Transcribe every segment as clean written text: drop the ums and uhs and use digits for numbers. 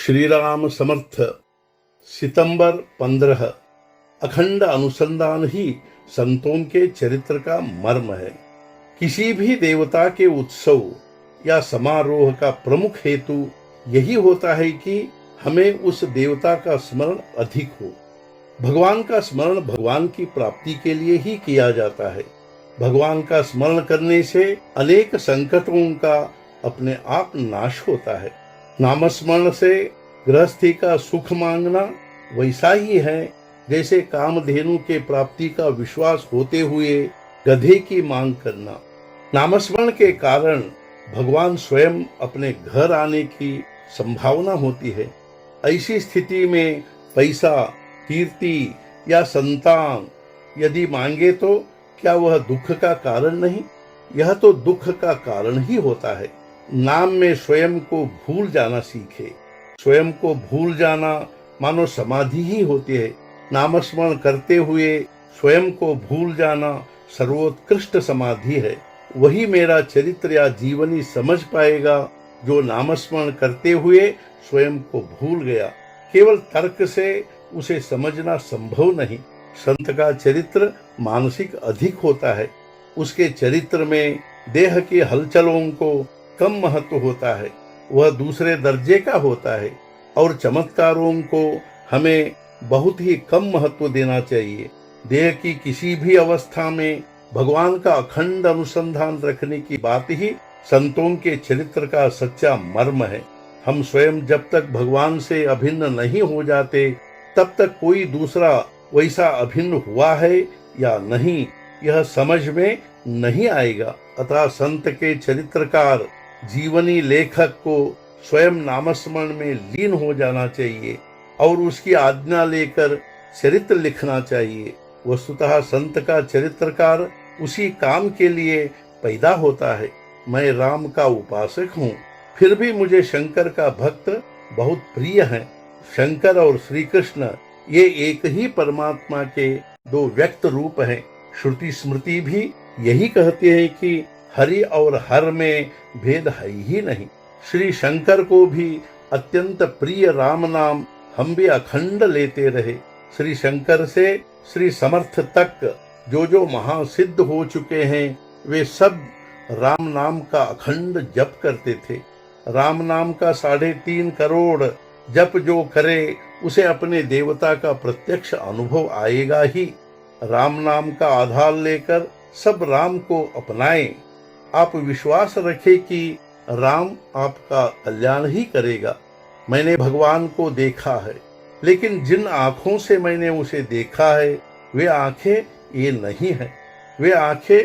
श्री राम समर्थ। सितंबर 15। अखंड अनुसंधान ही संतों के चरित्र का मर्म है। किसी भी देवता के उत्सव या समारोह का प्रमुख हेतु यही होता है कि हमें उस देवता का स्मरण अधिक हो। भगवान का स्मरण भगवान की प्राप्ति के लिए ही किया जाता है। भगवान का स्मरण करने से अनेक संकटों का अपने आप नाश होता है। नामस्मरण से गृहस्थी का सुख मांगना वैसा ही है जैसे कामधेनु के प्राप्ति का विश्वास होते हुए गधे की मांग करना। नामस्मरण के कारण भगवान स्वयं अपने घर आने की संभावना होती है। ऐसी स्थिति में पैसा, कीर्ति या संतान यदि मांगे तो क्या वह दुख का कारण नहीं? यह तो दुख का कारण ही होता है। नाम में स्वयं को भूल जाना सीखे। स्वयं को भूल जाना मानो समाधि ही होती है। नामस्मरण करते हुए स्वयं को भूल जाना सर्वोत्कृष्ट समाधि है। वही मेरा चरित्र या जीवनी समझ पाएगा जो नामस्मरण करते हुए स्वयं को भूल गया। केवल तर्क से उसे समझना संभव नहीं। संत का चरित्र मानसिक अधिक होता है। उसके चरित्र में देह की हलचलों को कम महत्व होता है। वह दूसरे दर्जे का होता है और चमत्कारों को हमें बहुत ही कम महत्व देना चाहिए। देह की किसी भी अवस्था में भगवान का अखंड अनुसंधान रखने की बात ही संतों के चरित्र का सच्चा मर्म है। हम स्वयं जब तक भगवान से अभिन्न नहीं हो जाते तब तक कोई दूसरा वैसा अभिन्न हुआ है या नहीं यह समझ में नहीं आएगा। अतः संत के चरित्रकार जीवनी लेखक को स्वयं नामस्मरण में लीन हो जाना चाहिए और उसकी आज्ञा लेकर चरित्र लिखना चाहिए। वस्तुतः संत का चरित्रकार उसी काम के लिए पैदा होता है। मैं राम का उपासक हूँ, फिर भी मुझे शंकर का भक्त बहुत प्रिय है। शंकर और श्री कृष्ण ये एक ही परमात्मा के दो व्यक्त रूप हैं। श्रुति स्मृति भी यही कहती है कि हरि और हर में भेद है ही नहीं। श्री शंकर को भी अत्यंत प्रिय राम नाम हम भी अखंड लेते रहे। श्री शंकर से श्री समर्थ तक जो महासिद्ध हो चुके हैं वे सब राम नाम का अखंड जप करते थे। राम नाम का 3.5 करोड़ जप जो करे उसे अपने देवता का प्रत्यक्ष अनुभव आएगा ही। राम नाम का आधार लेकर सब राम को अपनाएं। आप विश्वास रखें कि राम आपका कल्याण ही करेगा। मैंने भगवान को देखा है, लेकिन जिन आँखों से मैंने उसे देखा है वे आँखें ये नहीं है। वे आँखें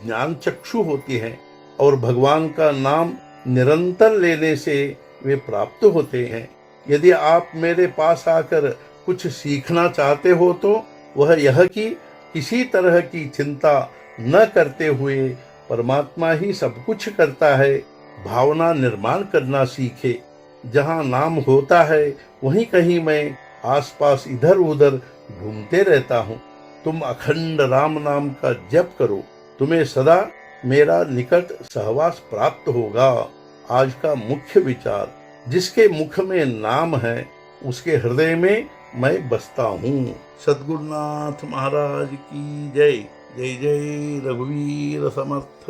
ज्ञान चक्षु होती हैं और भगवान का नाम निरंतर लेने से वे प्राप्त होते हैं। यदि आप मेरे पास आकर कुछ सीखना चाहते हो तो वह यह कि किसी तरह की चिंता न करते हुए परमात्मा ही सब कुछ करता है भावना निर्माण करना सीखे। जहाँ नाम होता है वहीं कहीं मैं आसपास इधर उधर घूमते रहता हूँ। तुम अखंड राम नाम का जप करो, तुम्हें सदा मेरा निकट सहवास प्राप्त होगा। आज का मुख्य विचार, जिसके मुख में नाम है उसके हृदय में मैं बसता हूँ। सद्गुरुनाथ महाराज की जय। जय जय रघुवीर समर्थ।